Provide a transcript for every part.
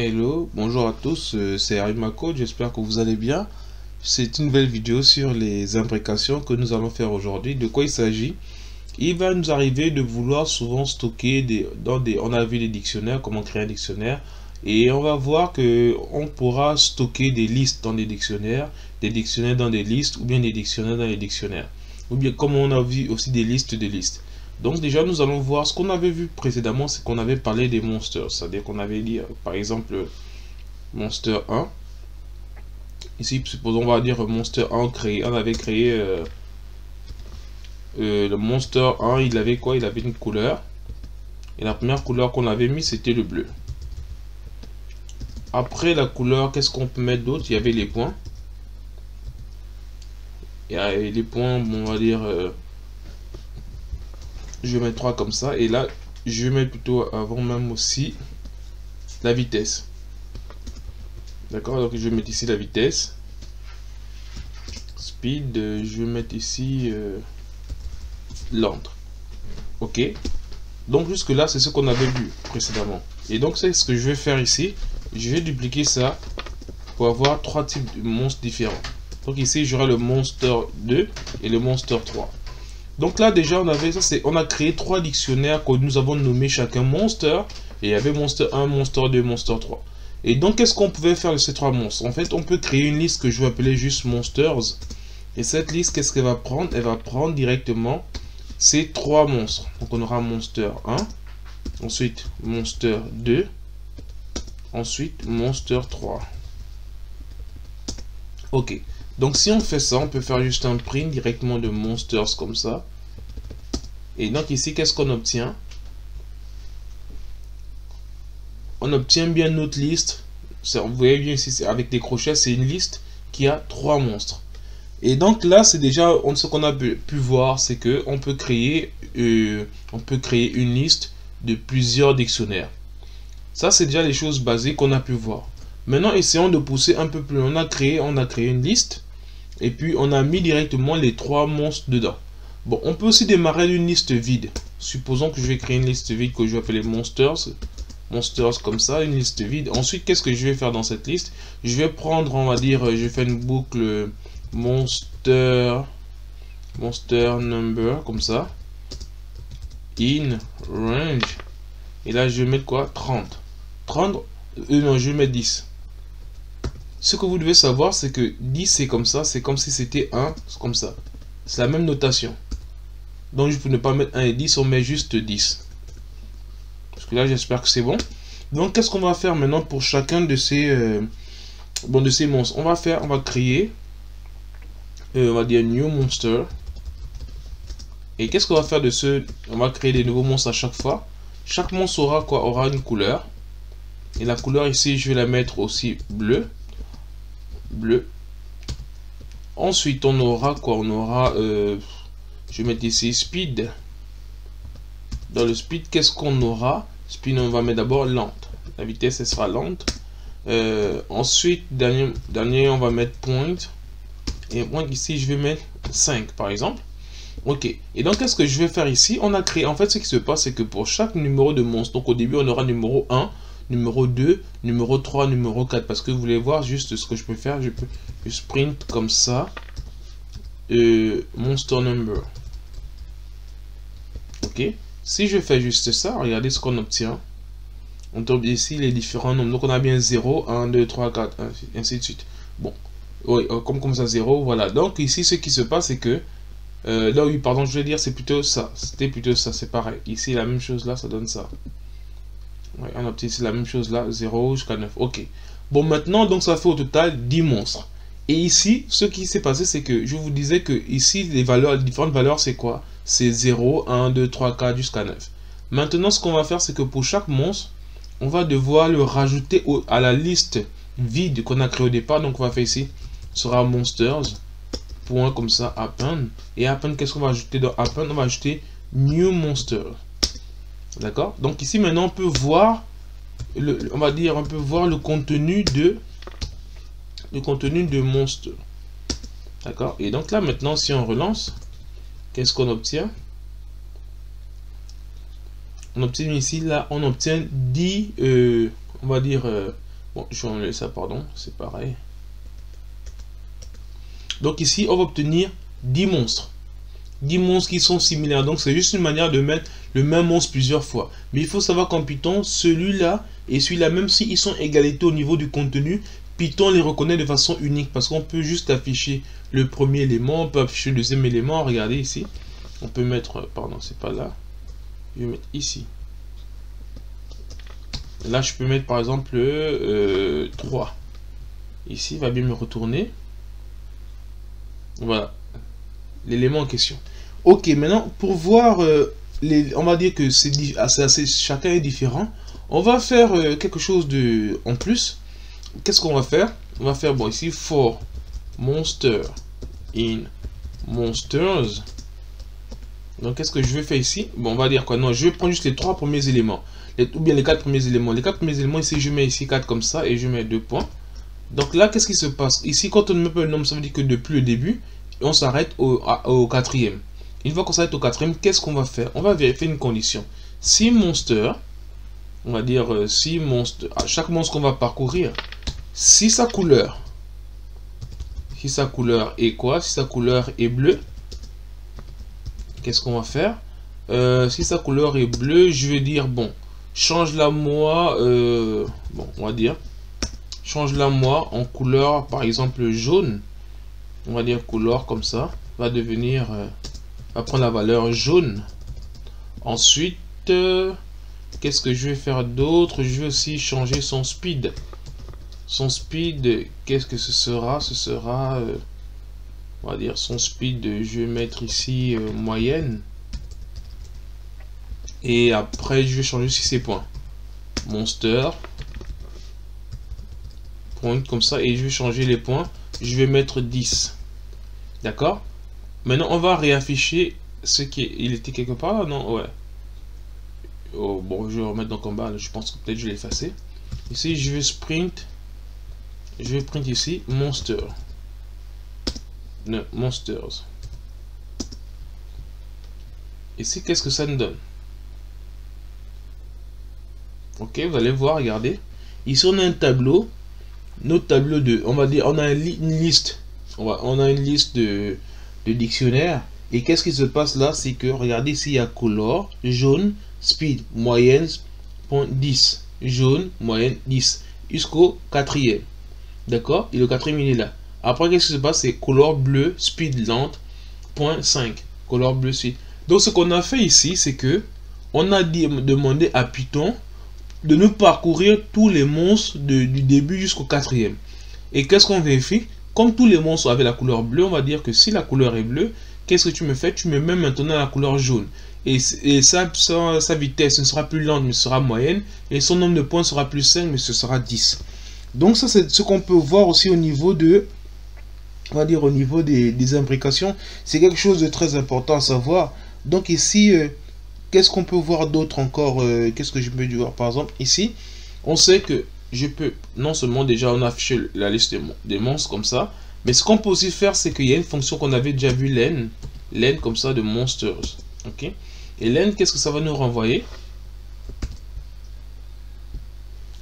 Hello, bonjour à tous, c'est Arimako, j'espère que vous allez bien. C'est une nouvelle vidéo sur les imprécations que nous allons faire aujourd'hui. De quoi il s'agit? Il va nous arriver de vouloir souvent stocker on a vu les dictionnaires, comment créer un dictionnaire. Et on va voir que on pourra stocker des listes dans des dictionnaires dans des listes, ou bien des dictionnaires dans les dictionnaires. Ou bien comme on a vu aussi des listes de listes. Donc déjà nous allons voir ce qu'on avait vu précédemment, c'est qu'on avait parlé des monsters. C'est-à-dire qu'on avait dit par exemple monster 1. Ici supposons on va dire monster 1 on avait créé le monster 1, il avait quoi? Il avait une couleur. Et la première couleur qu'on avait mis c'était le bleu. Après la couleur, qu'est-ce qu'on peut mettre d'autre? Il y avait les points. Et les points, bon, on va dire je vais mettre 3 comme ça. Et là je vais mettre plutôt avant même aussi la vitesse. D'accord, donc je vais mettre ici la vitesse. Speed, je vais mettre ici lente. Ok, donc jusque là c'est ce qu'on avait vu précédemment. Et donc c'est ce que je vais faire ici. Je vais dupliquer ça pour avoir 3 types de monstres différents. Donc ici j'aurai le monster 2 et le monster 3. Donc là déjà on avait ça, on a créé 3 dictionnaires que nous avons nommé chacun monster. Et il y avait monster 1, monster 2, monster 3. Et donc qu'est-ce qu'on pouvait faire de ces 3 monstres? En fait on peut créer une liste que je vais appeler juste monsters. Et cette liste, qu'est-ce qu'elle va prendre? Elle va prendre directement ces 3 monstres. Donc on aura monster 1, ensuite monster 2, ensuite monster 3. Ok, donc si on fait ça, on peut faire juste un print directement de monsters comme ça. Et donc ici, qu'est-ce qu'on obtient? On obtient bien notre liste. Vous voyez bien ici, avec des crochets, c'est une liste qui a 3 monstres. Et donc là, c'est déjà ce qu'on a pu voir, c'est que on peut créer une liste de plusieurs dictionnaires. Ça, c'est déjà les choses basiques qu'on a pu voir. Maintenant, essayons de pousser un peu plus loin. On a créé une liste et puis on a mis directement les 3 monstres dedans. Bon, on peut aussi démarrer d'une liste vide. Supposons que je vais créer une liste vide que je vais appeler monsters. Monsters comme ça, une liste vide. Ensuite, qu'est-ce que je vais faire dans cette liste? Je vais prendre, on va dire, je vais faire une boucle monster number comme ça, in range, et là je vais mettre quoi? 30. Non, je vais mettre 10. Ce que vous devez savoir, c'est que 10 c'est comme ça, c'est comme si c'était 1, comme ça. C'est la même notation. Donc pour ne pas mettre 1 et 10, on met juste 10. Parce que là j'espère que c'est bon. Donc qu'est-ce qu'on va faire maintenant pour chacun de ces monstres? On va créer on va dire new monster. Et qu'est-ce qu'on va faire de ce? On va créer des nouveaux monstres à chaque fois. Chaque monstre aura quoi? Aura une couleur. Et la couleur ici, je vais la mettre aussi bleu. Bleu. Ensuite, on aura quoi? On aura, je vais mettre ici speed. Dans le speed, qu'est-ce qu'on aura? Speed, on va mettre d'abord lente. La vitesse, elle sera lente. Ensuite, dernier, on va mettre point. Et point ici, je vais mettre 5 par exemple. Ok, et donc qu'est-ce que je vais faire ici? On a créé, en fait ce qui se passe c'est que pour chaque numéro de monstre, donc au début on aura numéro 1, numéro 2, numéro 3, numéro 4, parce que vous voulez voir juste ce que je peux faire, je peux print comme ça, monster number. Ok, si je fais juste ça, regardez ce qu'on obtient. On tombe ici les différents nombres, donc on a bien 0, 1, 2, 3, 4, ainsi de suite. Bon, oui, comme ça 0, voilà. Donc ici ce qui se passe c'est que là oui pardon je vais dire c'est plutôt ça, c'était plutôt ça, c'est pareil, ici la même chose là ça donne ça, ouais, on obtient ici la même chose là, 0 jusqu'à 9, ok. Bon maintenant donc ça fait au total 10 monstres, et ici ce qui s'est passé c'est que je vous disais que ici les différentes valeurs c'est quoi? C'est 0, 1, 2, 3, 4 jusqu'à 9. Maintenant ce qu'on va faire c'est que pour chaque monstre on va devoir le rajouter à la liste vide qu'on a créé au départ, donc on va faire ici, sera monsters, point comme ça, append, et append, qu'est-ce qu'on va ajouter dans append? On va ajouter new monster. D'accord, donc ici maintenant on peut voir on va dire on peut voir le contenu de monster. D'accord, et donc là maintenant si on relance, qu'est-ce qu'on obtient? On obtient ici là, on obtient 10 on va dire Bon, je vais enlever ça, pardon, c'est pareil. Donc ici, on va obtenir 10 monstres. 10 monstres qui sont similaires. Donc c'est juste une manière de mettre le même monstre plusieurs fois. Mais il faut savoir qu'en Python, celui-là et celui-là, même s'ils sont égalité au niveau du contenu, Python les reconnaît de façon unique. Parce qu'on peut juste afficher le premier élément, on peut afficher le deuxième élément. Regardez ici. On peut mettre, pardon, c'est pas là. Je vais mettre ici. Là, je peux mettre par exemple 3. Ici, il va bien me retourner. Voilà. L'élément en question. Ok, maintenant, pour voir, on va dire que chacun est différent. On va faire quelque chose de en plus. Qu'est-ce qu'on va faire? On va faire, bon, ici, for monster in monsters. Donc, qu'est-ce que je vais faire ici? Bon, on va dire quoi? Non, je vais prendre juste les 3 premiers éléments. Ou bien les 4 premiers éléments. Les 4 premiers éléments, ici, je mets ici 4 comme ça et je mets 2 points. Donc là, qu'est-ce qui se passe? Ici, quand on ne met pas le nombre, ça veut dire que depuis le début, on s'arrête au quatrième. Une fois qu'on s'arrête au quatrième, qu'est-ce qu'on va faire? On va vérifier une condition. Si monster, on va dire si monstre, à chaque monstre qu'on va parcourir, si sa couleur est quoi? Si sa couleur est bleue, qu'est-ce qu'on va faire? Si sa couleur est bleue, je vais dire, bon, change-la moi, bon, on va dire, change-la moi en couleur, par exemple, jaune. On va dire couleur comme ça, va devenir, va prendre la valeur jaune. Ensuite, qu'est-ce que je vais faire d'autre? Je vais aussi changer son speed. Son speed, qu'est-ce que ce sera? Ce sera, on va dire son speed, je vais mettre ici moyenne. Et après, je vais changer aussi ses points. Monster. Point comme ça, et je vais changer les points. Je vais mettre 10. D'accord? Maintenant, on va réafficher ce qui est... Il était quelque part là? Non? Ouais. Oh, bon, je vais remettre donc en bas. Là, je pense que peut-être je vais l'effacer. Ici, je vais sprint. Je vais print ici monster. Non, monsters. Ici, qu'est-ce que ça nous donne? Ok, vous allez voir, regardez. Ici, on a un tableau. Notre tableau de... On va dire, on a une liste. On a une liste de dictionnaires. Et qu'est-ce qui se passe là? C'est que, regardez, ici, il y a color, jaune, speed, moyenne, point 10. Jaune, moyenne, 10. Jusqu'au quatrième. D'accord? Et le quatrième, il est là. Après, qu'est-ce qui se passe? C'est color bleu, speed lente, point 5. Color bleu, speed. Donc, ce qu'on a fait ici, c'est que on a demandé à Python de nous parcourir tous les monstres du début jusqu'au quatrième. Et qu'est-ce qu'on vérifie? Comme tous les monstres avaient la couleur bleue, on va dire que si la couleur est bleue, qu'est-ce que tu me fais? Tu me mets maintenant la couleur jaune. Et sa vitesse ne sera plus lente, mais sera moyenne. Et son nombre de points sera plus 5, mais ce sera 10. Donc ça, c'est ce qu'on peut voir aussi au niveau de... On va dire au niveau des imbrications. C'est quelque chose de très important à savoir. Donc ici... qu'est-ce qu'on peut voir d'autre encore? Qu'est-ce que je peux voir? Par exemple, ici, on sait que je peux, non seulement déjà on a affiché la liste des monstres comme ça, mais ce qu'on peut aussi faire, c'est qu'il y a une fonction qu'on avait déjà vu, len comme ça de monsters. Ok? Et len, qu'est-ce que ça va nous renvoyer?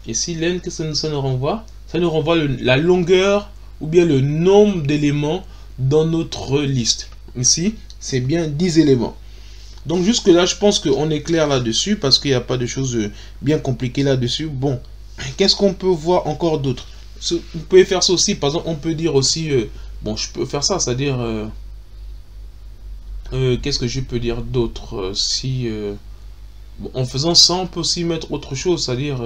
Ici, len, qu'est-ce que ça nous renvoie? Ça nous renvoie la longueur ou bien le nombre d'éléments dans notre liste. Ici, c'est bien 10 éléments. Donc jusque là, je pense qu'on est clair là-dessus parce qu'il n'y a pas de choses bien compliquées là-dessus. Bon, qu'est-ce qu'on peut voir encore d'autre? Vous pouvez faire ça aussi. Par exemple, on peut dire aussi... bon, je peux faire ça, c'est-à-dire... qu'est-ce que je peux dire d'autre? Si... bon, en faisant ça, on peut aussi mettre autre chose, c'est-à-dire...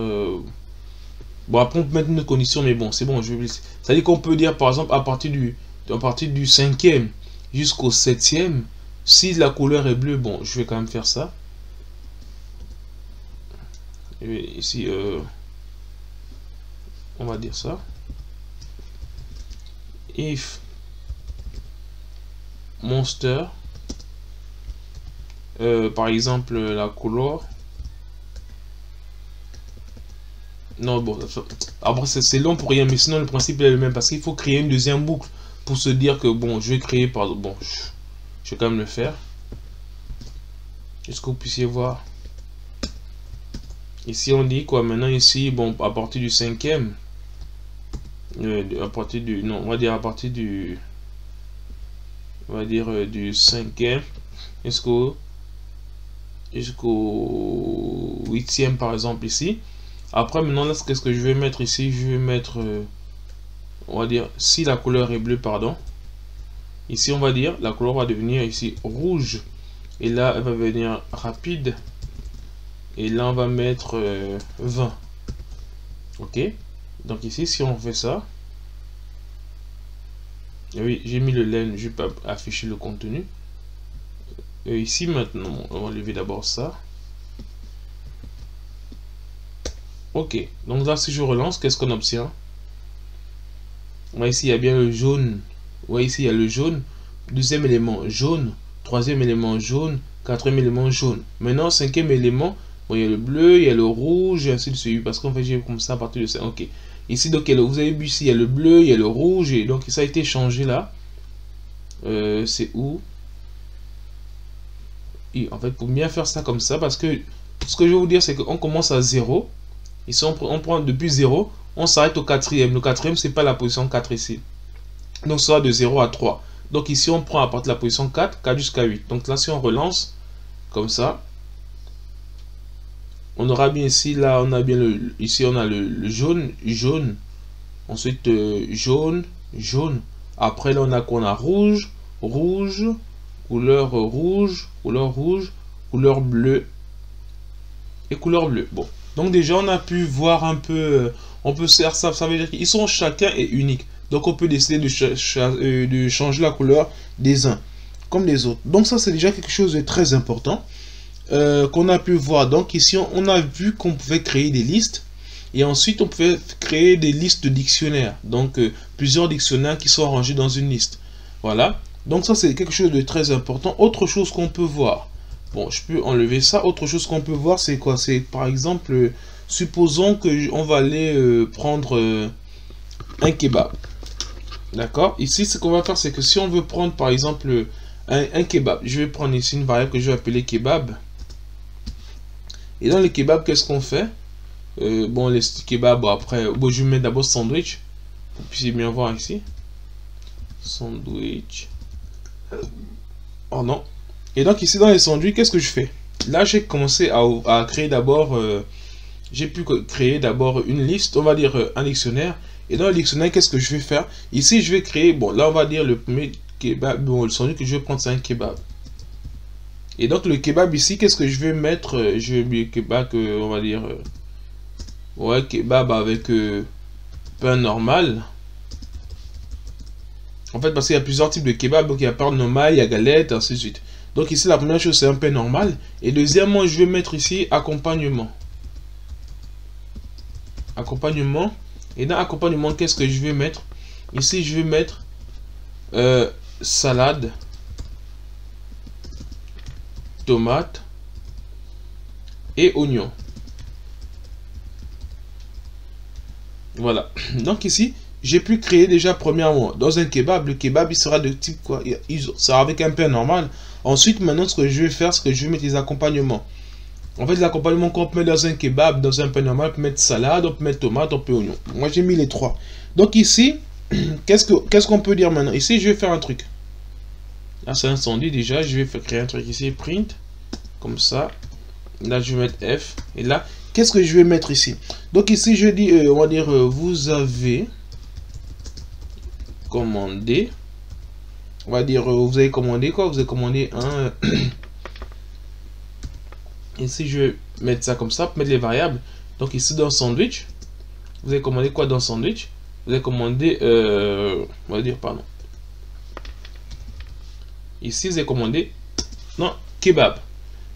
bon, après, on peut mettre une condition, mais bon, c'est bon, je vais... C'est-à-dire qu'on peut dire, par exemple, à partir du 5e jusqu'au 7e, si la couleur est bleue, bon, je vais quand même faire ça. Et ici, on va dire ça. If monster, par exemple, la couleur. Non, bon, après c'est long pour rien, mais sinon le principe est le même parce qu'il faut créer une deuxième boucle pour se dire que bon, je vais créer par bon. Je vais quand même le faire. Est-ce que vous puissiez voir? Ici, on dit quoi maintenant? Ici, bon, à partir du 5e, à partir du, non, on va dire à partir du, on va dire du 5e jusqu'au 8e par exemple ici. Après maintenant là, qu'est-ce que je vais mettre ici? Je vais mettre, on va dire, si la couleur est bleue, pardon, ici on va dire la couleur va devenir ici rouge, et là elle va venir rapide, et là on va mettre 20. Ok, donc ici si on fait ça, et oui, j'ai mis le len, je vais pas afficher le contenu. Ici maintenant, on va enlever d'abord ça. Ok, donc là si je relance, qu'est-ce qu'on obtient? Ouais, ici il y a bien le jaune. Ouais, ici il y a le jaune. Deuxième élément jaune. Troisième élément jaune. Quatrième élément jaune. Maintenant, cinquième élément, bon, il y a le bleu, il y a le rouge, et ainsi de suite. Parce qu'en fait, j'ai comme ça à partir de ça. Ok. Ici, donc, vous avez vu ici, il y a le bleu, il y a le rouge, et donc ça a été changé là. C'est où? Et en fait, pour bien faire ça comme ça, parce que ce que je vais vous dire, c'est qu'on commence à 0. Ici, on prend depuis 0, on s'arrête au quatrième. Le quatrième, c'est pas la position 4 ici. Donc, ça va de 0 à 3. Donc, ici, on prend à partir de la position 4, 4 jusqu'à 8. Donc, là, si on relance, comme ça, on aura bien ici, là, on a bien ici, on a le jaune, jaune. Ensuite, jaune, jaune. Après, là, on a quoi? On a rouge, rouge, couleur rouge, couleur rouge, couleur bleue et couleur bleue. Bon. Donc, déjà, on a pu voir un peu, on peut faire ça, ça veut dire qu'ils sont chacun est unique. Donc, on peut décider de changer la couleur des uns comme des autres. Donc, ça, c'est déjà quelque chose de très important qu'on a pu voir. Donc, ici, on a vu qu'on pouvait créer des listes. Et ensuite, on pouvait créer des listes de dictionnaires. Donc, plusieurs dictionnaires qui sont rangés dans une liste. Voilà. Donc, ça, c'est quelque chose de très important. Autre chose qu'on peut voir. Bon, je peux enlever ça. Autre chose qu'on peut voir, c'est quoi? C'est, par exemple, supposons qu'on va aller prendre un kebab. D'accord? Ici, ce qu'on va faire, c'est que si on veut prendre, par exemple, un kebab, je vais prendre ici une variable que je vais appeler kebab. Et dans le kebab, qu'est-ce qu'on fait? Bon, les kebabs, bon, après, bon, je vais mettre d'abord sandwich. Vous puissiez bien voir ici. Sandwich. Oh non. Et donc, ici, dans les sandwichs, qu'est-ce que je fais? Là, j'ai commencé à créer d'abord... j'ai pu créer d'abord une liste, on va dire un dictionnaire. Et dans le dictionnaire, qu'est-ce que je vais faire? Ici, je vais créer... Bon, là, on va dire le premier kebab. Bon, le sandwich que je vais prendre, c'est un kebab. Et donc, le kebab ici, qu'est-ce que je vais mettre? Je vais mettre kebab, on va dire... ouais, kebab avec pain normal. En fait, parce qu'il y a plusieurs types de kebab. Donc, il y a pain normal, il y a galette, ainsi de suite. Donc, ici, la première chose, c'est un pain normal. Et deuxièmement, je vais mettre ici accompagnement. Accompagnement. Et dans accompagnement, qu'est-ce que je vais mettre? Ici, je vais mettre salade, tomate et oignon. Voilà. Donc ici, j'ai pu créer déjà premièrement dans un kebab. Le kebab, il sera de type quoi? Il sera avec un pain normal. Ensuite, maintenant, ce que je vais faire, c'est que je vais mettre les accompagnements. En fait, les accompagnements qu'on peut mettre dans un kebab, dans un pain normal, on peut mettre salade, on peut mettre tomate, on peut oignon. Moi, j'ai mis les trois. Donc ici, qu'est-ce qu'on peut dire maintenant? Ici, je vais faire un truc. Là, c'est incendie déjà. Je vais créer un truc ici, print. Comme ça. Là, je vais mettre F. Et là, qu'est-ce que je vais mettre ici? Donc ici, je dis, on va dire, vous avez commandé. On va dire, vous avez commandé quoi? Vous avez commandé un... Ici, je vais mettre ça comme ça, pour mettre les variables. Donc ici, dans sandwich, vous avez commandé quoi dans sandwich? Vous avez commandé, on va dire, pardon. Ici, vous avez commandé, non, kebab.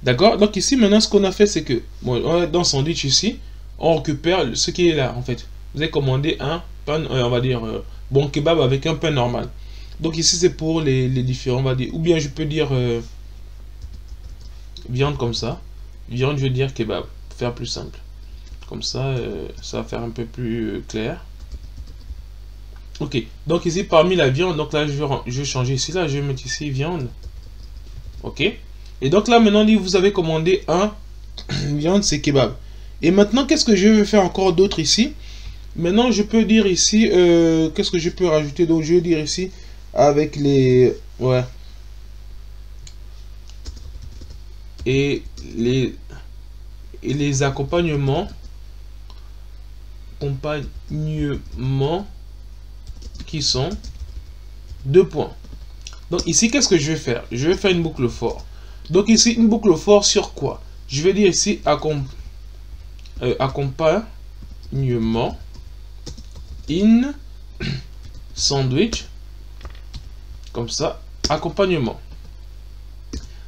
D'accord? Donc ici, maintenant, ce qu'on a fait, c'est que, bon, dans sandwich ici, on récupère ce qui est là, en fait. Vous avez commandé un pain, on va dire, bon kebab avec un pain normal. Donc ici, c'est pour les différents, on va dire, ou bien je peux dire viande comme ça. Viande, je vais dire kebab, pour faire plus simple. Comme ça, ça va faire un peu plus clair. Ok, donc ici, parmi la viande, donc là, je vais changer ici, là, je vais mettre ici viande. Ok. Et donc là, maintenant, vous avez commandé un viande, c'est kebab. Et maintenant, qu'est-ce que je vais faire encore d'autre ici? Maintenant, je peux dire ici, qu'est-ce que je peux rajouter? Donc, je vais dire ici, avec les... Ouais. Et les accompagnements qui sont 2 points. Donc ici, qu'est-ce que je vais faire? Je vais faire une boucle for. Donc ici, une boucle for sur quoi? Je vais dire ici accompagnement in sandwich, comme ça, accompagnement.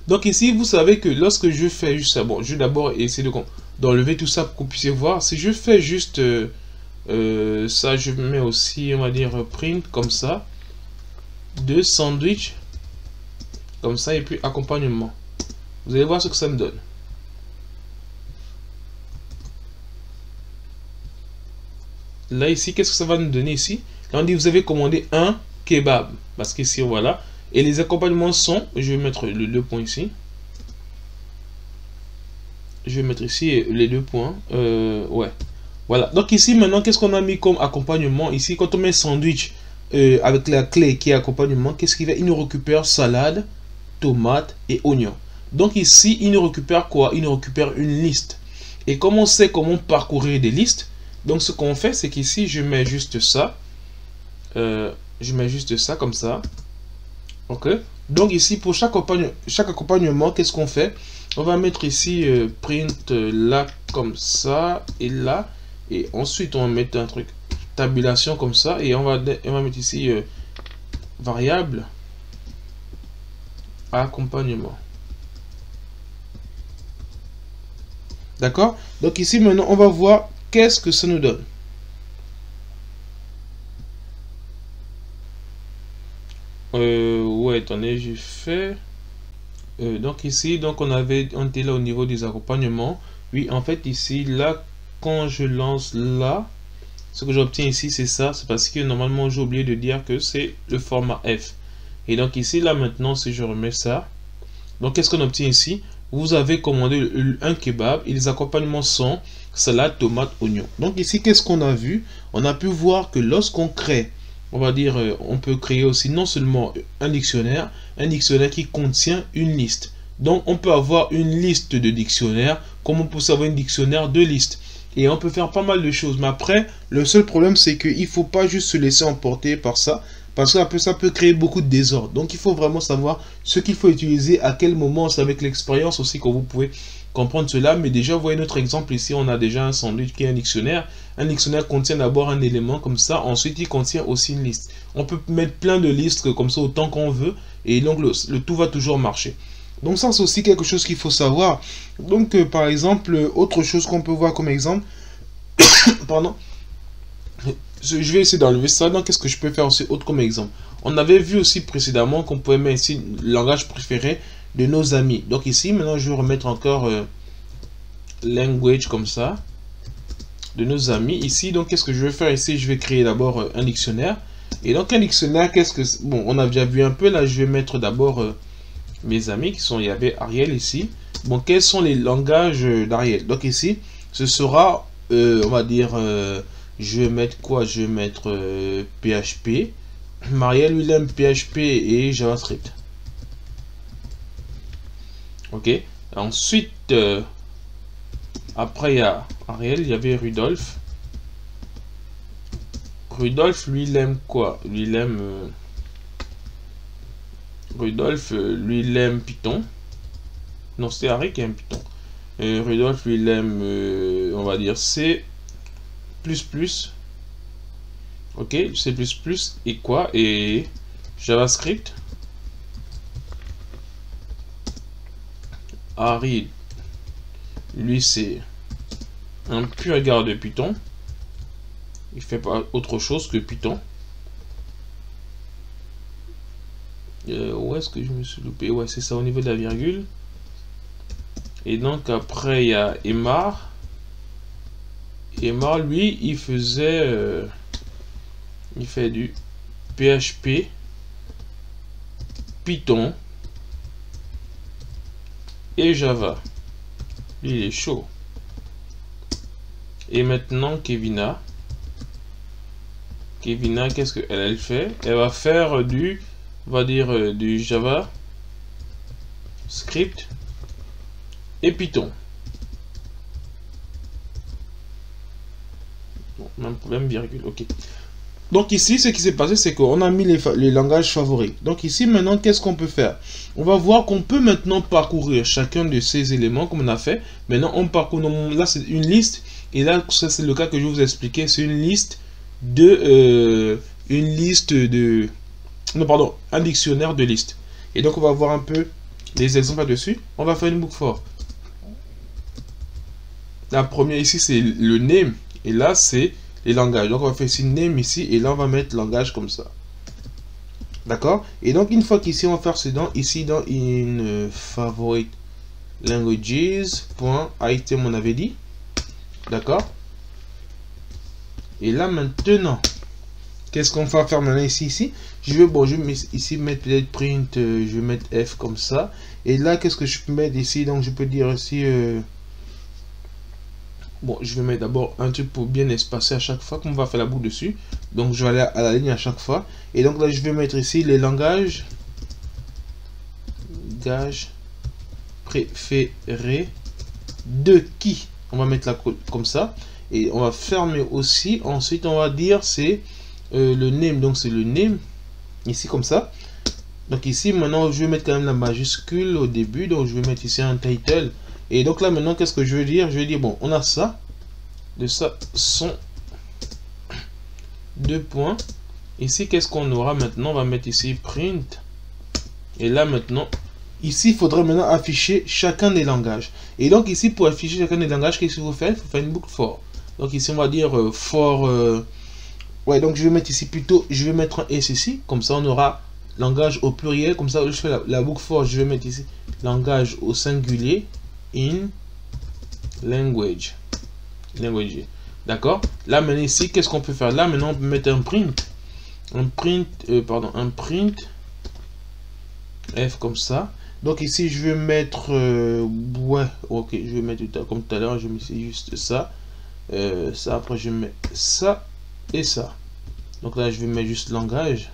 Donc ici, vous savez que lorsque je fais juste ça, bon, je vais d'abord essayer d'enlever tout ça pour que vous puissiez voir. Si je fais juste ça, je mets aussi, on va dire, print comme ça, de sandwich, comme ça, et puis accompagnement. Vous allez voir ce que ça me donne. Là, ici, qu'est-ce que ça va nous donner ici? Là, on dit, vous avez commandé un kebab. Parce qu'ici, voilà. Et les accompagnements sont, je vais mettre le 2 points ici. Je vais mettre ici les 2 points. Ouais. Voilà. Donc ici, maintenant, qu'est-ce qu'on a mis comme accompagnement? Ici, quand on met sandwich avec la clé qui est accompagnement, qu'est-ce qu'il fait? Il nous récupère salade, tomate et oignon. Donc ici, il nous récupère quoi? Il nous récupère une liste. Et comme on sait comment parcourir des listes, donc ce qu'on fait, c'est qu'ici, je mets juste ça. Je mets juste ça comme ça. Ok. Donc ici, pour chaque accompagnement, qu'est-ce qu'on fait? On va mettre ici print là comme ça et là. Et ensuite, on va mettre un truc tabulation comme ça. Et on va mettre ici variable accompagnement. D'accord? Donc ici, maintenant, on va voir qu'est-ce que ça nous donne. Ouais, attendez, j'ai fait... donc ici, donc on était là au niveau des accompagnements. Oui, en fait, ici, là, quand je lance là, ce que j'obtiens ici, c'est ça. C'est parce que normalement, j'ai oublié de dire que c'est le format F. Et donc ici, là, maintenant, si je remets ça, donc qu'est-ce qu'on obtient ici? Vous avez commandé un kebab et les accompagnements sont salade, tomate, oignon. Donc ici, qu'est-ce qu'on a vu? On a pu voir que lorsqu'on crée, on va dire, on peut créer aussi non seulement un dictionnaire qui contient une liste. Donc on peut avoir une liste de dictionnaires, comme on peut avoir un dictionnaire de listes. Et on peut faire pas mal de choses. Mais après, le seul problème, c'est qu'il ne faut pas juste se laisser emporter par ça. Parce que ça peut créer beaucoup de désordre. Donc il faut vraiment savoir ce qu'il faut utiliser, à quel moment. C'est avec l'expérience aussi que vous pouvez comprendre cela. Mais déjà, vous voyez notre exemple ici. On a déjà un sandwich qui est un dictionnaire. Un dictionnaire contient d'abord un élément comme ça. Ensuite, il contient aussi une liste. On peut mettre plein de listes comme ça autant qu'on veut. Et donc, le tout va toujours marcher. Donc ça, c'est aussi quelque chose qu'il faut savoir. Donc, par exemple, autre chose qu'on peut voir comme exemple. Pardon. Je vais essayer d'enlever ça. Donc, qu'est-ce que je peux faire aussi autre comme exemple? On avait vu aussi précédemment qu'on pouvait mettre ici le langage préféré de nos amis. Donc ici, maintenant, je vais remettre encore language comme ça de nos amis. Ici, donc, qu'est-ce que je vais faire ici? Je vais créer d'abord un dictionnaire. Et donc, un dictionnaire, qu'est-ce que... Bon, on a déjà vu un peu. Là, je vais mettre d'abord mes amis qui sont... Il y avait Ariel ici. Bon, quels sont les langages d'Ariel? Donc ici, ce sera, on va dire... je vais mettre quoi? Je vais mettre PHP. Marielle, lui, il aime PHP et JavaScript. Ok. Ensuite, après, il y a Ariel, il y avait Rudolf. Rudolf, lui, il aime quoi? Lui, il aime... Rudolf, lui, il aime Python. Non, c'est Harry qui aime Python. Rudolf, lui, il aime, on va dire, C++. Ok, C++ et quoi? Et JavaScript. Harry, lui, c'est un pur égard de Python. Il fait pas autre chose que Python. Où est-ce que je me suis loupé? Ouais, c'est ça, au niveau de la virgule. Et donc, après, il y a Emar. Emar, lui, il faisait... il fait du PHP, Python et Java. Lui, il est chaud. Et maintenant, Kevina. Kevina, qu'est-ce qu'elle fait? Elle va faire du, on va dire, du Java, script et Python. Bon, même virgule, ok. Donc ici, ce qui s'est passé, c'est qu'on a mis les langages favoris. Donc ici, maintenant, qu'est-ce qu'on peut faire? On va voir qu'on peut maintenant parcourir chacun de ces éléments comme on a fait. Maintenant, on parcourt, là c'est une liste. Et là, ça c'est le cas que je vais vous expliquer. C'est une liste de... non, pardon, un dictionnaire de listes. Et donc, on va voir un peu les exemples là-dessus. On va faire une boucle for. La première ici, c'est le name. Et là, c'est les langages. Donc, on va faire ici name ici. Et là, on va mettre langage comme ça. D'accord? Et donc, une fois qu'ici, on va faire ce ici dans in favorite languages.item, on avait dit. D'accord? Et là, maintenant, qu'est-ce qu'on va faire maintenant ici? Je vais ici mettre peut-être print, je vais mettre F comme ça. Et là, qu'est-ce que je peux mettre ici? Donc, je peux dire ici... bon, je vais mettre d'abord un truc pour bien espacer à chaque fois qu'on va faire la boucle dessus. Donc, je vais aller à la ligne à chaque fois. Et donc là, je vais mettre ici les langages préférés de qui? On va mettre la code comme ça. Et on va fermer aussi. Ensuite, on va dire c'est le name. Donc, c'est le name. Ici, comme ça. Donc, ici, maintenant, je vais mettre quand même la majuscule au début. Donc, je vais mettre ici un title. Et donc là, maintenant, qu'est-ce que je veux dire? Je vais dire, bon, on a ça. De ça, sont deux points. Ici, qu'est-ce qu'on aura maintenant? On va mettre ici print. Et là, maintenant, ici, il faudrait maintenant afficher chacun des langages. Et donc, ici, pour afficher chacun des langages, qu'est-ce qu'il faut faire? Il faut faire une boucle for. Donc, ici, on va dire for... ouais, donc je vais mettre ici plutôt, je vais mettre un S ici. Comme ça, on aura langage au pluriel. Comme ça, je fais la boucle for. Je vais mettre ici langage au singulier. In language. D'accord? Là, maintenant, ici, qu'est-ce qu'on peut faire? Là, maintenant, on peut mettre un print. Un print F comme ça. Donc ici, je vais mettre... ouais, ok, je vais mettre comme tout à l'heure. Je mets juste ça. Ça, après, je mets ça et ça. Donc là, je vais mettre juste langage.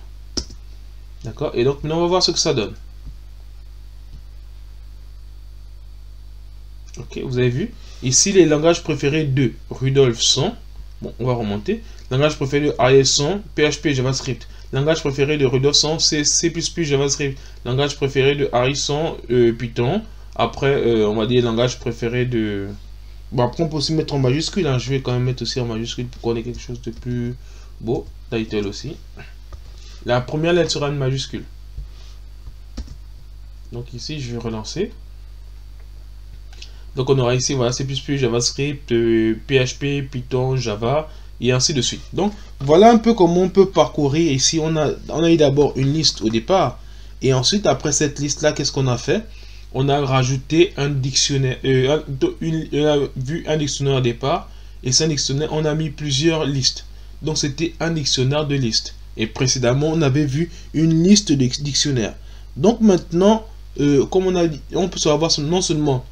D'accord? Et donc, maintenant, on va voir ce que ça donne. Ok, vous avez vu? Ici, les langages préférés de Rudolf sont... Bon, on va remonter. Langage préféré de Ariel sont PHP, JavaScript. Langage préféré de Rudolf sont C++, JavaScript. Langage préféré de Harry sont Python. Après, on va dire langage préféré de... Bon, après, on peut aussi mettre en majuscule. Hein. Je vais quand même mettre aussi en majuscule pour qu'on ait quelque chose de plus beau. Title aussi. La première lettre sera une majuscule. Donc ici, je vais relancer. Donc on aura ici, voilà, C++, JavaScript, PHP, Python, Java, et ainsi de suite. Donc voilà un peu comment on peut parcourir. Ici, on a eu d'abord une liste au départ. Et ensuite, après cette liste-là, qu'est-ce qu'on a fait? On a rajouté un dictionnaire. On a vu un dictionnaire au départ. Et c'est un dictionnaire, on a mis plusieurs listes. Donc c'était un dictionnaire de listes. Et précédemment, on avait vu une liste de dictionnaires. Donc maintenant, comme on a dit, on peut savoir non seulement...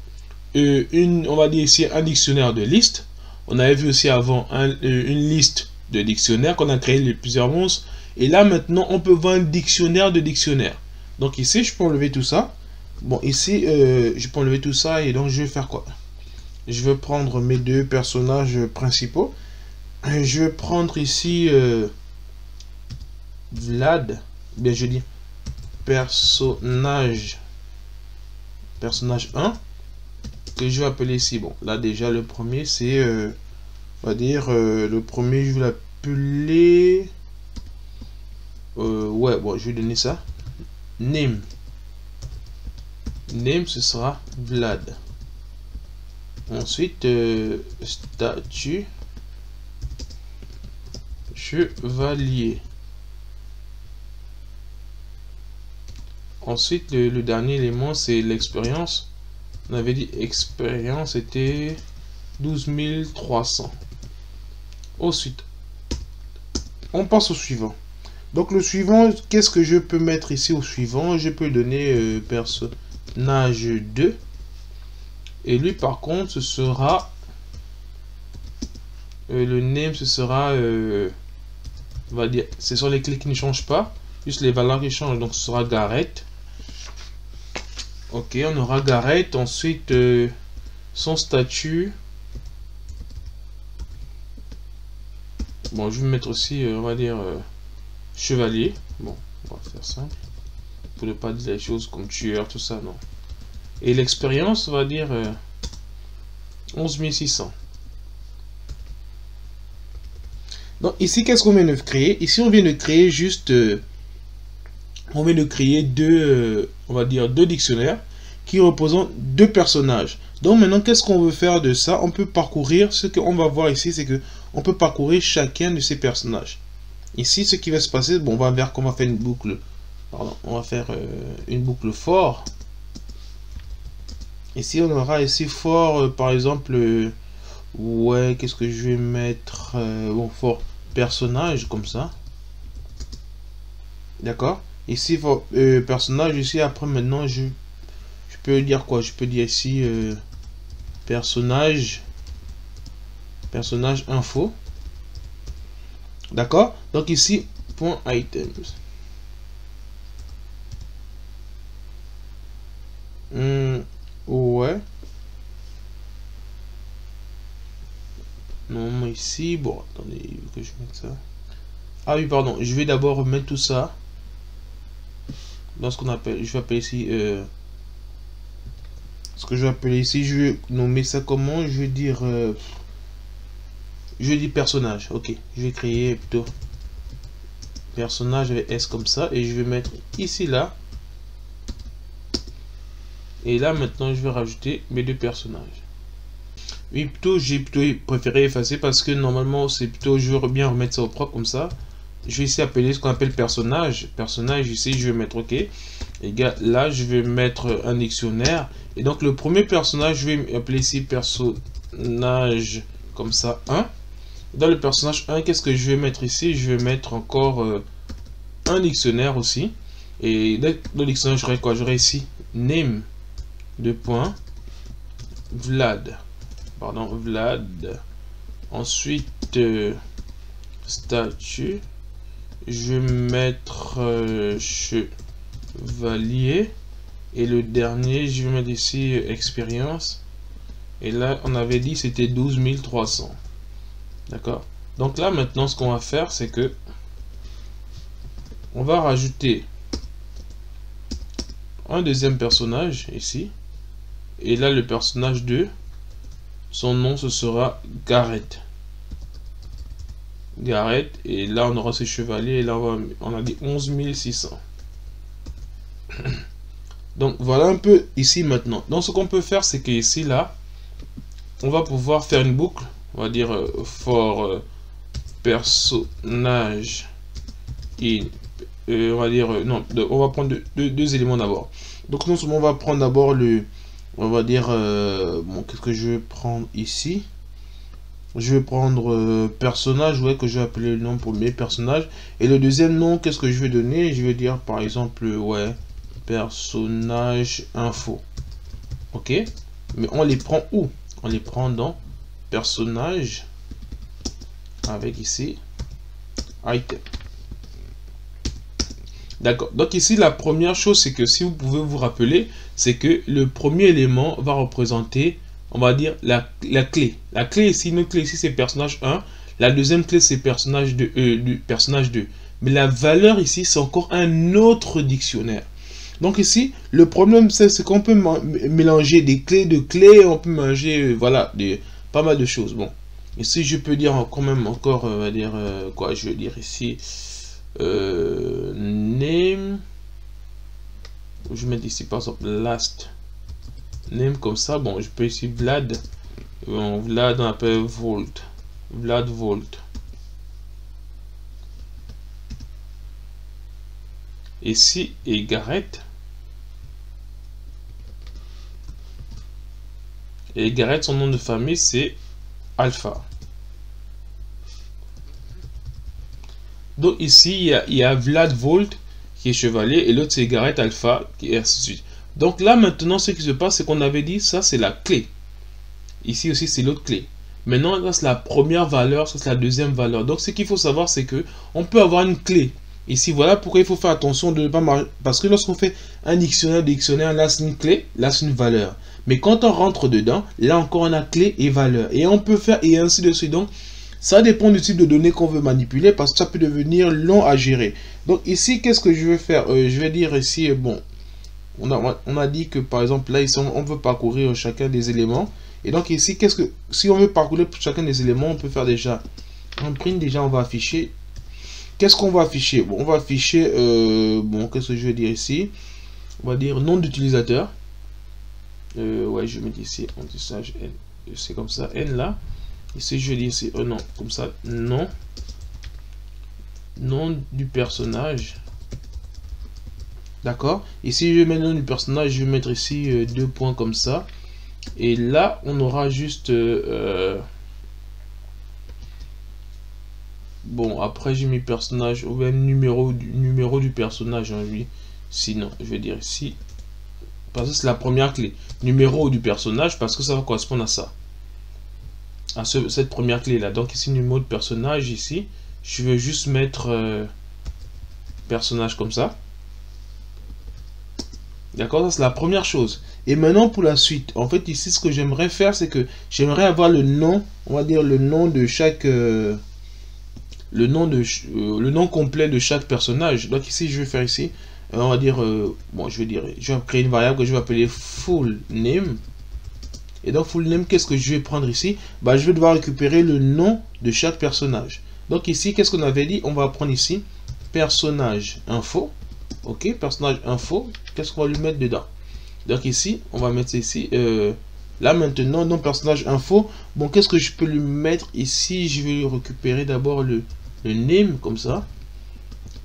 on va dire ici un dictionnaire de listes. On avait vu aussi avant une liste de dictionnaires qu'on a créé plusieurs monstres. Et là maintenant on peut voir un dictionnaire de dictionnaires. Donc ici je peux enlever tout ça. Bon ici je peux enlever tout ça et donc je vais faire quoi? Je vais prendre mes deux personnages principaux. Je vais prendre ici Vlad. Bien je dis personnage 1. Que je vais appeler ici. Bon, là déjà le premier c'est, on va dire, le premier je vais l'appeler, ouais, bon, je vais donner ça. Name. Name, ce sera Vlad. Ensuite, statut, chevalier. Ensuite, le dernier élément c'est l'expérience. On avait dit expérience était 12 300. Ensuite, on passe au suivant. Donc le suivant, qu'est-ce que je peux mettre ici au suivant? Je peux donner personnage 2. Et lui par contre, ce sera... le name, ce sera on va dire, ce sont les clés qui ne changent pas, juste les valeurs qui changent. Donc ce sera Gareth. Ok, on aura Gareth. Ensuite, son statut. Bon, je vais mettre aussi, on va dire, chevalier. Bon, on va faire simple. Pour ne pas dire les choses comme tueur, tout ça, non. Et l'expérience, on va dire 11 600. Donc ici, qu'est-ce qu'on vient de créer? Ici, on vient de créer juste... on vient de créer deux, on va dire, deux dictionnaires qui représentent deux personnages. Donc maintenant, qu'est-ce qu'on veut faire de ça? On peut parcourir, ce qu'on va voir ici, c'est que on peut parcourir chacun de ces personnages. Ici, ce qui va se passer, bon, on va voir qu'on va faire une boucle. Pardon, on va faire une boucle for. Ici, on aura ici for, par exemple, ouais, qu'est-ce que je vais mettre? Bon, for personnage, comme ça. D'accord? Ici, for personnage, ici, après, maintenant, je peux dire quoi? Je peux dire ici, personnage info. D'accord? Donc ici, point items. Ouais. Non, ici, bon, attendez, il veut que je mette ça. Ah oui, pardon, je vais d'abord remettre tout ça dans ce qu'on appelle, je vais appeler ici, ce que je vais appeler ici, je vais nommer ça comment? Je vais dire, personnage. Ok, je vais créer plutôt personnage avec S comme ça, et je vais mettre ici là. Et là maintenant je vais rajouter mes deux personnages. Oui, plutôt j'ai plutôt préféré effacer parce que normalement c'est plutôt, je veux bien remettre ça au propre comme ça. Je vais ici appeler ce qu'on appelle personnage. Personnage ici je vais mettre ok. Et là je vais mettre un dictionnaire. Et donc le premier personnage je vais appeler ici personnage comme ça 1. Dans le personnage 1, qu'est-ce que je vais mettre ici? Je vais mettre encore un dictionnaire aussi. Et dans le dictionnaire j'aurai quoi? J'aurai ici name. Deux points, Vlad, pardon, Vlad. Ensuite, statut, je vais mettre chevalier. Et le dernier, je vais mettre ici expérience. Et là, on avait dit c'était 12 300. D'accord? Donc là, maintenant, ce qu'on va faire, c'est que on va rajouter un deuxième personnage ici. Et là, le personnage 2, son nom, ce sera Gareth. Gareth. Et là, on aura ce chevalier. Et là, on a dit 11 600. Donc, voilà un peu ici maintenant. Donc, ce qu'on peut faire, c'est que ici, là, on va pouvoir faire une boucle. On va dire for personnage in. On va dire, non, on va prendre deux éléments d'abord. Donc, non seulement on va prendre d'abord le... On va dire, bon, qu'est-ce que je vais prendre ici? Je vais prendre personnage, ouais, que je vais appeler le nom pour mes personnages. Et le deuxième nom, qu'est-ce que je vais donner? Je vais dire, par exemple, ouais, personnage info. Ok? Mais on les prend où? On les prend dans personnage, avec ici, item. D'accord. Donc ici, la première chose, c'est que si vous pouvez vous rappeler, c'est que le premier élément va représenter, on va dire, la clé. La clé ici, notre clé ici, c'est personnage 1. La deuxième clé, c'est personnage 2, du personnage 2. Mais la valeur ici, c'est encore un autre dictionnaire. Donc ici, le problème, c'est qu'on peut mélanger des clés de clés, on peut mélanger, voilà, pas mal de choses. Bon, ici, je peux dire quand même encore, on va dire, quoi, je veux dire ici... name, je vais mettre ici par exemple last name comme ça. Bon, je peux ici Vlad. Bon, Vlad, on appelle Volt. Vlad Volt. Ici et Gareth. Et Gareth, son nom de famille c'est Alpha. Donc ici, il y a Vlad Volt qui est chevalier et l'autre c'est Gareth Alpha qui est ainsi de suite. Donc là maintenant, ce qui se passe, c'est qu'on avait dit ça c'est la clé. Ici aussi c'est l'autre clé. Maintenant, là, c'est la première valeur, ça c'est la deuxième valeur. Donc, ce qu'il faut savoir, c'est que on peut avoir une clé. Ici, voilà pourquoi il faut faire attention de ne pas marcher. Parce que lorsqu'on fait un dictionnaire, là c'est une clé, là c'est une valeur. Mais quand on rentre dedans, là encore on a clé et valeur. Et on peut faire et ainsi de suite. Donc, ça dépend du type de données qu'on veut manipuler parce que ça peut devenir long à gérer. Donc ici, qu'est-ce que je vais faire? Je vais dire ici, bon, on a dit que par exemple là, ici, on veut parcourir chacun des éléments. Et donc ici, si on veut parcourir chacun des éléments, on peut faire déjà en print. Déjà, on va afficher. Qu'est-ce qu'on va afficher? Bon, on va afficher, bon, qu'est-ce que je vais dire ici? On va dire nom d'utilisateur. Ouais, je vais mettre ici, anti-sage N. C'est comme ça, N là. Ici, je vais dire ici, non, comme ça, nom du personnage. D'accord. Ici, je vais mettre le nom du personnage, je vais mettre ici 2 points comme ça. Et là, on aura juste... bon, après, j'ai mis personnage, ou même numéro du personnage, hein, lui. Sinon, je vais dire ici, parce que c'est la première clé. Numéro du personnage, parce que ça va correspondre à ça. À cette première clé là. Donc ici, numéro de personnage, ici, je vais juste mettre personnage comme ça. D'accord, ça c'est la première chose. Et maintenant pour la suite, en fait ici ce que j'aimerais faire, c'est que j'aimerais avoir le nom, on va dire le nom de chaque, le nom complet de chaque personnage. Donc ici je vais faire ici, on va dire, bon je vais créer une variable que je vais appeler full name. Et donc full name, qu'est-ce que je vais prendre ici? Bah je vais devoir récupérer le nom de chaque personnage. Donc ici, qu'est-ce qu'on avait dit? On va prendre ici personnage info. Ok, personnage info, qu'est-ce qu'on va lui mettre dedans? Donc ici, on va mettre ici, là maintenant, non personnage info. Bon, qu'est-ce que je peux lui mettre ici? Je vais récupérer d'abord le name, comme ça.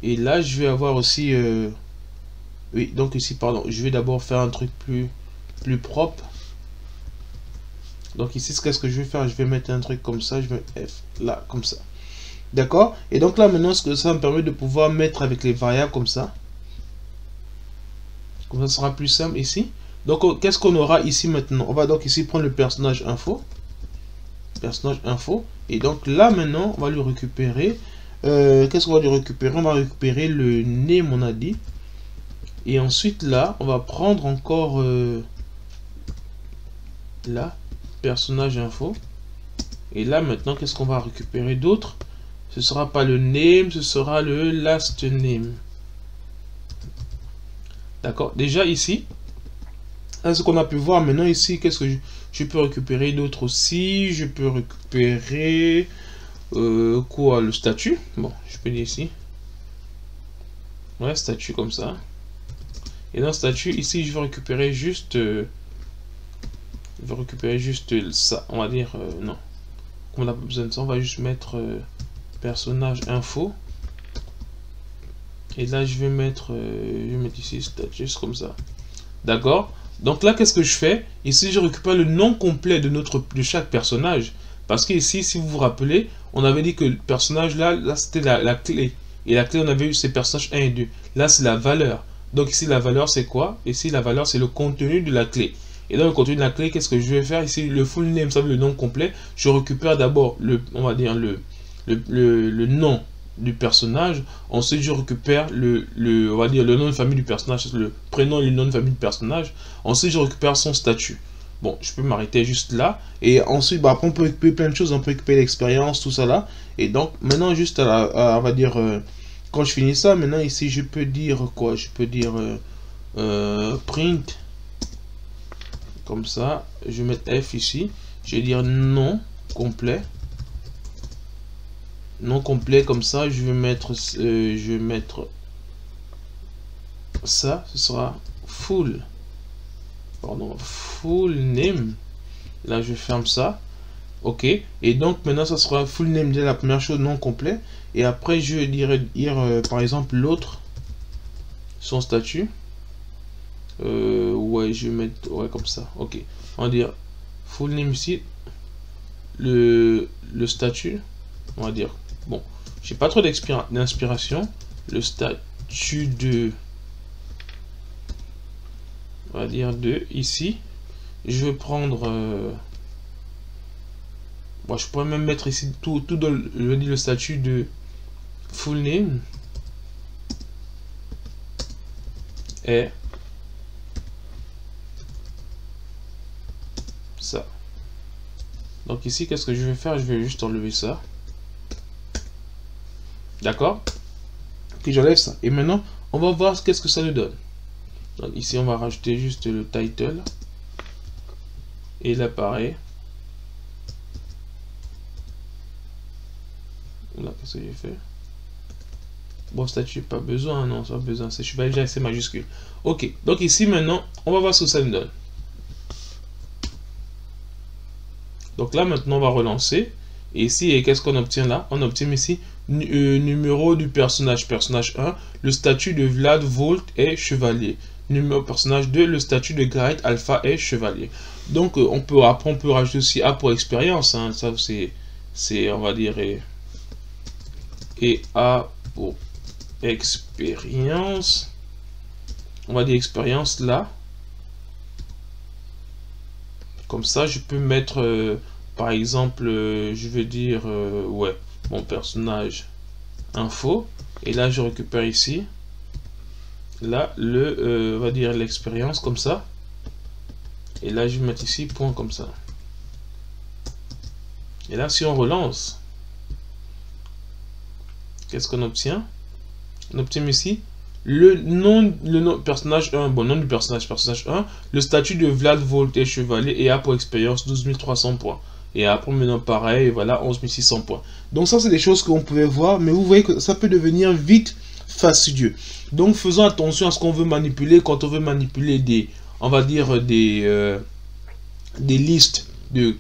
Et là, je vais avoir aussi, oui, donc ici, pardon, je vais d'abord faire un truc plus propre. Donc ici, qu'est-ce que je vais faire? Je vais mettre un truc comme ça, je vais F, là, comme ça. D'accord? Et donc là, maintenant, ce que ça me permet de pouvoir mettre avec les variables comme ça. Comme ça sera plus simple ici. Donc, qu'est-ce qu'on aura ici maintenant? On va donc ici prendre le personnage info. Personnage info. Et donc là, maintenant, on va lui récupérer. Qu'est-ce qu'on va lui récupérer? On va récupérer le name, on a dit. Et ensuite, là, on va prendre encore... là, personnage info. Et là, maintenant, qu'est-ce qu'on va récupérer d'autre? Ce sera pas le name, ce sera le last name. D'accord. Déjà ici, ce qu'on a pu voir maintenant ici, qu'est-ce que je peux récupérer d'autre aussi? Je peux récupérer quoi? Le statut. Bon, je peux dire ici. Ouais, statut comme ça. Et dans le statut, ici, je vais récupérer juste... ça. On va dire... non. On n'a pas besoin de ça. On va juste mettre personnage info. Et là, je vais mettre ici statut comme ça. D'accord? Donc là, qu'est-ce que je fais? Ici, je récupère le nom complet de chaque personnage. Parce que ici, si vous vous rappelez, on avait dit que le personnage là c'était la clé. Et la clé, on avait eu ces personnages 1 et 2. Là, c'est la valeur. Donc ici, la valeur, c'est quoi? Ici, la valeur, c'est le contenu de la clé. Et dans le contenu de la clé, qu'est-ce que je vais faire? Ici, le full name, ça veut dire le nom complet. Je récupère d'abord on va dire le nom du personnage. Ensuite, je récupère on va dire le nom de famille du personnage, le prénom et le nom de famille du personnage. Ensuite, je récupère son statut. Bon, je peux m'arrêter juste là. Et ensuite, bah, après, on peut récupérer plein de choses. On peut récupérer l'expérience, tout ça là. Et donc, maintenant, juste on va dire, quand je finis ça, maintenant ici, je peux dire quoi? Je peux dire print. Comme ça. Je vais mettre F ici. Je vais dire nom complet. Nom complet comme ça, je vais mettre ça, ce sera full name. Là je ferme ça. Ok, et donc maintenant ça sera full name, déjà la première chose, nom complet. Et après je vais dire par exemple l'autre, son statut. Ouais, je vais mettre comme ça. Ok, on va dire full name ici, le statut, on va dire. Bon, j'ai pas trop d'inspiration. Le statut de... On va dire de ici. Je vais prendre... Bon, je pourrais même mettre ici tout dans le statut de full name et ça. Donc ici, qu'est-ce que je vais faire? Je vais juste enlever ça. D'accord? Puis j'enlève ça. Et maintenant, on va voir qu'est-ce que ça nous donne. Donc ici, on va rajouter juste le title. Et là, pareil. Là, qu'est-ce que j'ai fait? Bon, statut, pas besoin. Non, pas besoin. Je vais déjà c'est majuscule. Ok. Donc ici, maintenant, on va voir ce que ça nous donne. Donc là, maintenant, on va relancer. Et ici, qu'est-ce qu'on obtient là? On obtient ici numéro du personnage, personnage 1, le statut de Vlad Volt est chevalier. Numéro personnage 2, le statut de Garrett Alpha est chevalier. Donc après on peut rajouter aussi A pour expérience, hein. Ça c'est on va dire et A pour expérience. On va dire expérience là. Comme ça je peux mettre par exemple je vais dire ouais, mon personnage info, et là je récupère ici là le on va dire l'expérience comme ça, et là je vais mettre ici point comme ça, et là si on relance, qu'est-ce qu'on obtient? On obtient ici le nom personnage 1, bon, nom du personnage 1, le statut de Vlad Volt est chevalier et A pour expérience 12 300 points. Et après maintenant pareil, voilà 11 600 points. Donc ça c'est des choses qu'on pouvait voir, mais vous voyez que ça peut devenir vite fastidieux. Donc faisons attention à ce qu'on veut manipuler quand on veut manipuler des, on va dire des listes de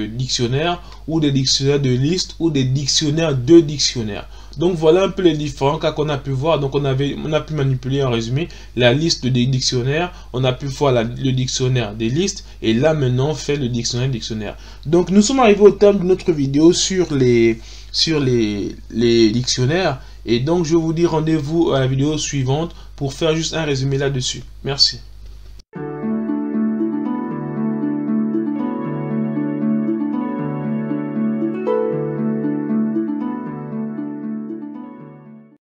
dictionnaires, ou des dictionnaires de listes, ou des dictionnaires de dictionnaires. Donc voilà un peu les différents cas qu'on a pu voir. Donc on a pu manipuler en résumé la liste des dictionnaires, on a pu voir le dictionnaire des listes, et là maintenant on fait le dictionnaire. Donc nous sommes arrivés au terme de notre vidéo sur les dictionnaires, et donc je vous dis rendez-vous à la vidéo suivante pour faire juste un résumé là-dessus. Merci.